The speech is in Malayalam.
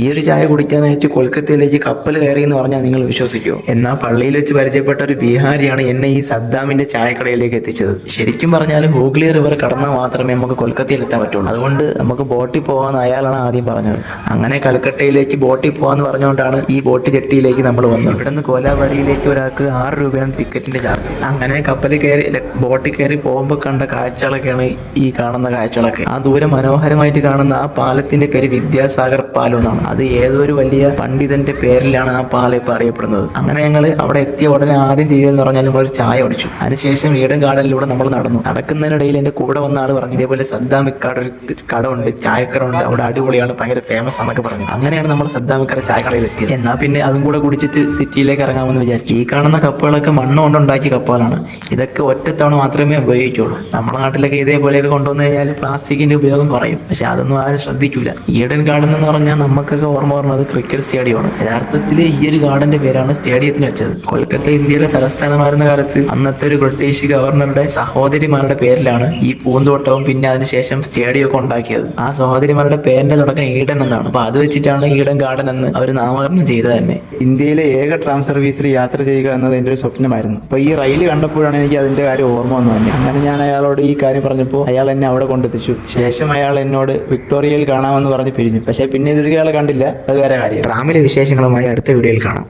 ഈ ഒരു ചായ കുടിക്കാനായിട്ട് കൊൽക്കത്തയിലേക്ക് കപ്പൽ കയറി എന്ന് പറഞ്ഞാൽ നിങ്ങൾ വിശ്വസിക്കുമോ? എന്നാൽ പള്ളിയിൽ വെച്ച് പരിചയപ്പെട്ട ഒരു ബീഹാരിയാണ് എന്നെ ഈ സദ്ദാമിന്റെ ചായക്കടയിലേക്ക് എത്തിച്ചത്. ശരിക്കും പറഞ്ഞാൽ ഹൂഗ്ലി റിവർ കടന്നാൽ മാത്രമേ നമുക്ക് കൊൽക്കത്തയിൽ എത്താൻ പറ്റുള്ളൂ. അതുകൊണ്ട് നമുക്ക് ബോട്ടിൽ പോകാമെന്ന് അയാളാണ് ആദ്യം പറഞ്ഞത്. അങ്ങനെ കൽക്കട്ടയിലേക്ക് ബോട്ടിൽ പോകാന്ന് പറഞ്ഞുകൊണ്ടാണ് ഈ ബോട്ട് ജെട്ടിയിലേക്ക് നമ്മൾ വന്നത്. ഇവിടെ നിന്ന് കോലാബാരിയിലേക്ക് ഒരാൾക്ക് 6 രൂപയാണ് ടിക്കറ്റിന്റെ ചാർജ്. അങ്ങനെ കപ്പലിൽ കയറി ബോട്ടിൽ കയറി പോകുമ്പോൾ കണ്ട കാഴ്ചകളൊക്കെയാണ് ഈ കാണുന്ന കാഴ്ചകളൊക്കെ. ആ ദൂരെ മനോഹരമായിട്ട് കാണുന്ന ആ പാലത്തിന്റെ പേര് വിദ്യാസാഗർ പാലം എന്നാണ്. അത് ഏതൊരു വലിയ പണ്ഡിതന്റെ പേരിലാണ് ആ പാലം ഇപ്പൊ അറിയപ്പെടുന്നത്. അങ്ങനെ ഞങ്ങൾ അവിടെ എത്തിയ ഉടനെ ആദ്യം ചെയ്തതെന്ന് പറഞ്ഞാൽ നമ്മളൊരു ചായ കുടിച്ചു. അതിനുശേഷം ഈഡൻ ഗാർഡനിലൂടെ നമ്മൾ നടന്നു. നടക്കുന്നതിനിടയിൽ എന്റെ കൂടെ വന്ന ആൾ പറഞ്ഞു, ഇതേപോലെ സദ്ദാമിക്കാട് ഒരു കട ഉണ്ട്, ചായക്കട ഉണ്ട്, അവിടെ അടിപൊളിയാണ്, ഭയങ്കര ഫേമസ് ആണെന്നൊക്കെ പറഞ്ഞു. അങ്ങനെയാണ് നമ്മൾ സദ്ദാമിക്കാട് ചായക്കടയിൽ എത്തിയത്. എന്നാൽ പിന്നെ അതും കൂടെ കുടിച്ചിട്ട് സിറ്റിയിലേക്ക് ഇറങ്ങാമെന്ന് വിചാരിച്ചു. ഈ കാണുന്ന കപ്പുകളൊക്കെ മണ്ണ് കൊണ്ടുണ്ടാക്കിയ കപ്പുകളാണ്. ഇതൊക്കെ ഒറ്റത്തവണ മാത്രമേ ഉപയോഗിക്കുള്ളൂ. നമ്മുടെ നാട്ടിലൊക്കെ ഇതേപോലെയൊക്കെ കൊണ്ടുവന്നു കഴിഞ്ഞാൽ പ്ലാസ്റ്റിക്കിന്റെ ഉപയോഗം കുറയും. പക്ഷെ അതൊന്നും ആരും ശ്രദ്ധിക്കൂല. ഈഡൻ ഗാർഡൻ എന്ന് പറഞ്ഞാൽ നമുക്കൊക്കെ ഓർമ്മ പറഞ്ഞത് ക്രിക്കറ്റ് സ്റ്റേഡിയമാണ്. യഥാർത്ഥത്തിൽ ഈ ഒരു ഗാർഡന്റെ പേരാണ് സ്റ്റേഡിയത്തിന് വെച്ചത്. കൊൽക്കത്ത ഇന്ത്യയിലെ തലസ്ഥാനമായിരുന്ന കാലത്ത് അന്നത്തെ ഒരു ബ്രിട്ടീഷ് ഗവർണറുടെ സഹോദരിമാരുടെ പേരിലാണ് ഈ പൂന്തോട്ടവും പിന്നെ അതിനുശേഷം സ്റ്റേഡിയം ഒക്കെ ഉണ്ടാക്കിയത്. ആ സഹോദരിമാരുടെ പേരിന്റെ തുടക്കം ഈഡൻ എന്നാണ്. അപ്പൊ അത് വെച്ചിട്ടാണ് ഈഡൻ ഗാർഡൻ എന്ന് അവർ നാമകരണം ചെയ്തത് തന്നെ. ഇന്ത്യയിലെ ഏക ട്രാം സർവീസിൽ യാത്ര ചെയ്യുക എന്നത് എൻ്റെ ഒരു സ്വപ്നമായിരുന്നു. അപ്പൊ ഈ റെയിൽ കണ്ടപ്പോഴാണ് എനിക്ക് അതിന്റെ കാര്യം ഓർമ്മ വന്നു തന്നെ. അങ്ങനെ ഞാൻ അയാളോട് ഈ കാര്യം പറഞ്ഞപ്പോൾ അയാൾ എന്നെ അവിടെ കൊണ്ടെത്തിച്ചു. ശേഷം അയാൾ എന്നോട് വിക്ടോറിയയിൽ കാണാമെന്ന് പറഞ്ഞ് പിരിഞ്ഞു. പക്ഷെ പിന്നെ ഇതൊരു ആളെ കണ്ടില്ല. അത് വേറെ കാര്യം. ട്രാമിലെ വിശേഷങ്ങളുമായി അടുത്ത വീഡിയോയിൽ കാണാം.